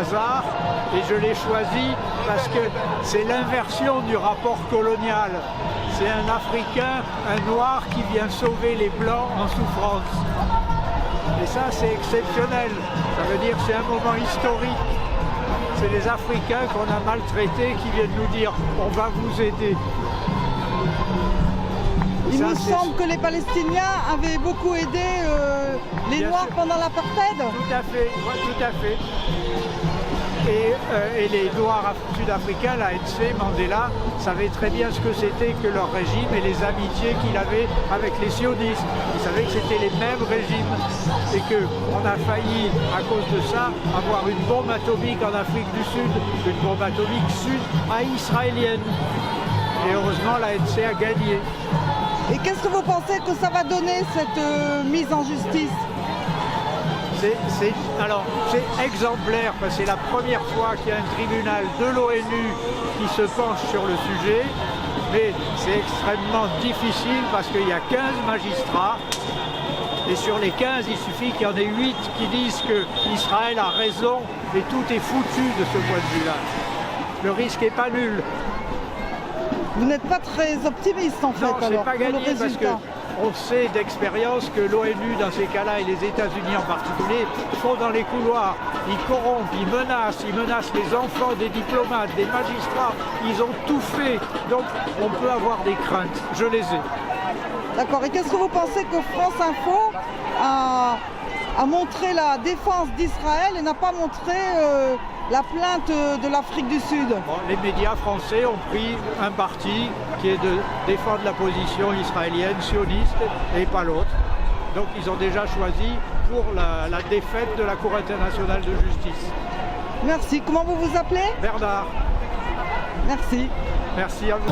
hasard et je l'ai choisi parce que c'est l'inversion du rapport colonial. C'est un Africain, un Noir qui vient sauver les Blancs en souffrance. Et ça, c'est exceptionnel. Ça veut dire que c'est un moment historique. C'est les Africains qu'on a maltraités qui viennent nous dire « on va vous aider ». Il me semble que les Palestiniens avaient beaucoup aidé les Noirs pendant l'apartheid. Tout à fait, ouais, tout à fait. Et les Noirs sud-africains, l'ANC, Mandela, savaient très bien ce que c'était que leur régime et les amitiés qu'il avait avec les sionistes. Ils savaient que c'était les mêmes régimes et qu'on a failli, à cause de ça, avoir une bombe atomique en Afrique du Sud, une bombe atomique israélienne. Et heureusement, l'ANC a gagné. Et qu'est-ce que vous pensez que ça va donner, cette mise en justice? C'est exemplaire, parce que c'est la première fois qu'il y a un tribunal de l'ONU qui se penche sur le sujet, mais c'est extrêmement difficile parce qu'il y a 15 magistrats, et sur les 15, il suffit qu'il y en ait 8 qui disent qu'Israël a raison, et tout est foutu de ce point de vue-là. Le risque n'est pas nul. Vous n'êtes pas très optimiste en fait, non, alors, pas gagné parce qu'on sait d'expérience que l'ONU dans ces cas-là et les États-Unis en particulier font dans les couloirs, ils corrompent, ils menacent les enfants des diplomates, des magistrats, ils ont tout fait, donc on peut avoir des craintes, je les ai. D'accord, et qu'est-ce que vous pensez que France Info a montré la défense d'Israël et n'a pas montré la plainte de l'Afrique du Sud? Bon, les médias français ont pris un parti qui est de défendre la position israélienne, sioniste, et pas l'autre. Donc ils ont déjà choisi pour la défaite de la Cour internationale de justice. Merci. Comment vous vous appelez? Bernard. Merci. Merci à vous.